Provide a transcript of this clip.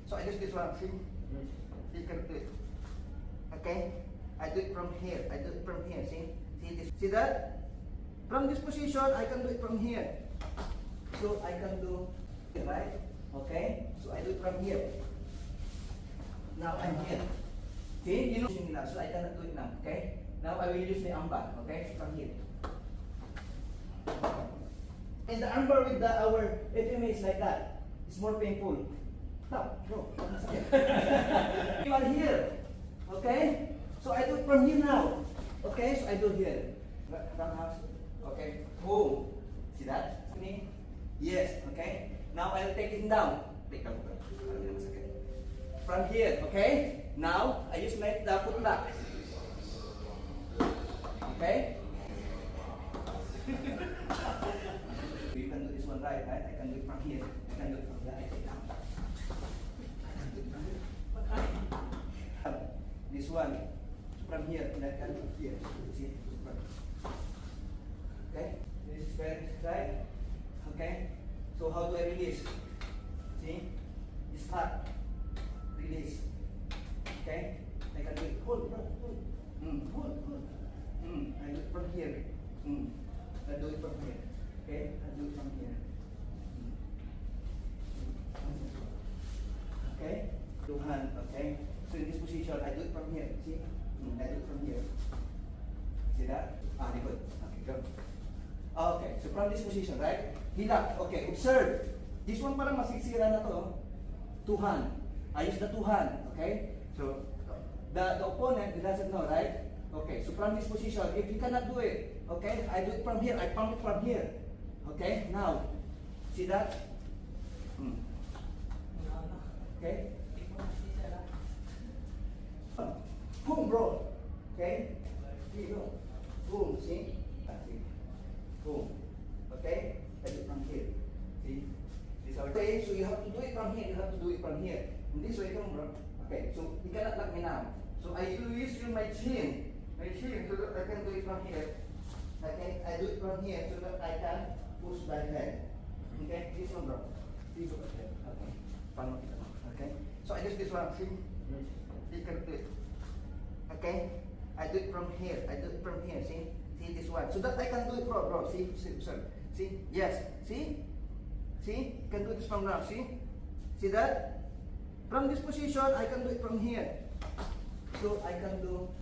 So I just this one. See? You can do it. Okay? I do it from here. I do it from here. See? See this? See that? From this position, I can do it from here. So I can do it, right? Okay? So I do it from here. Now I'm here. See? You know, so I cannot do it now. Okay? Now I will use the armbar. Okay? From here. And the armbar with our FMA is like that. It's more painful. Stop, bro. You are here. Okay? So I do it from here now. Okay? So I do it here. From house. Okay? Boom. See that? Me? Yes. Okay? Now I'll take it down. Take down. From here. Okay? Now I use my foot lock. Okay? You can do this one right? I can do it from here. I can do it from here. I take down. This one from here and I can do it here. See? Okay? This is very right. Okay? So how do I release? See? It's hot. Release. Okay? I can do it. Hold, hold. Hold. I do it from here. I do it from here. Okay? I do it from here. Okay? Two hand. Okay? So in this position, I do it from here. See? I do it from here. See that? Good. Okay, go. Okay, so from this position, right? Hilak. Okay, observe. This one parang masisira na to. Two hand. I use the two hand. Okay? So, the opponent doesn't know, right? Okay, so from this position, if you cannot do it, okay, I do it from here. I pump it from here. Okay, now, see that? Okay? Boom, bro. Okay? Here you go. Boom, see? Boom. Okay? I do it from here. See? This okay, so you have to do it from here. You have to do it from here. In this way, come, bro. Okay, so you cannot lock me now. So I use my chin. My chin so that I can do it from here. I do it from here so that I can push my head. Okay? This one, bro. See, go ahead. Okay. Paano kita? Okay? So I just this one. See? You can do it. Okay? I do it from here. I do it from here. See? See this one. So that I can do it, bro. See? See? Yes. See? See? You can do this from now. See? See that? From this position, I can do it from here. So I can do